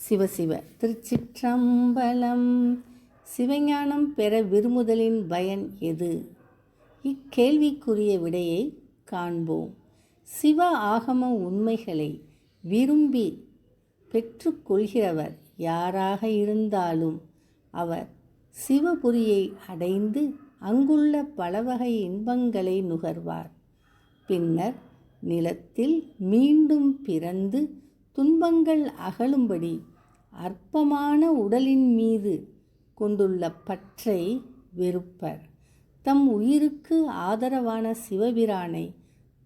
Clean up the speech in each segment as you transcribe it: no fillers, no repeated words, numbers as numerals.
சிவசிவ திருச்சிற்றம்பலம். சிவஞானம் பெற விரும்புதலின் பயன் எது? இக்கேள்விக்குரிய விடையை காண்போம். சிவ ஆகம உண்மைகளை விரும்பி பெற்றுக்கொள்கிறவர் யாராக இருந்தாலும் அவர் சிவபுரியை அடைந்து அங்குள்ள பலவகை இன்பங்களை நுகர்வார். பின்னர் நிலத்தில் மீண்டும் பிறந்து துன்பங்கள் அகலும்படி அற்பமான உடலின் மீது கொண்டுள்ள பற்றை வெறுப்பர். தம் உயிருக்கு ஆதரவான சிவபிரானை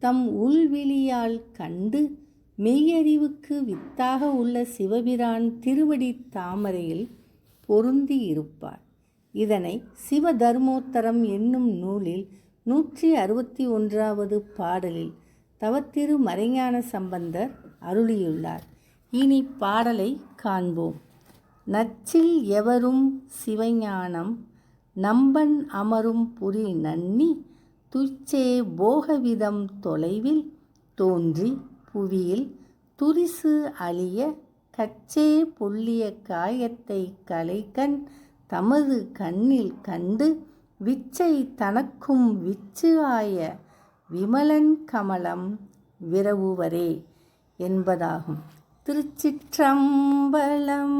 தம் உள்விழியால் கண்டு மெய்யறிவுக்கு வித்தாக உள்ள சிவபிரான் திருவடி தாமரையில் பொருந்தி இருப்பார். இதனை சிவதர்மோத்தரம் என்னும் நூலில் 161வது பாடலில் தவத்திரு மறைஞான சம்பந்தர் அருளியுள்ளார். இனி பாடலை காண்போம். நச்சில் எவரும் சிவஞானம் நம்பன் அமரும் புரி நன்னி துச்சே போகவிதம் தொலைவில் தோன்றி புவியில் துரிசு அழிய கச்சே பொல்லிய காயத்தை கலைக்கண் தமது கண்ணில் கண்டு விச்சை தனக்கும் விச்சு ஆய விமலன் கமலம் விரவுவரே என்பதாகும். திருச்சிற்றம்பலம்.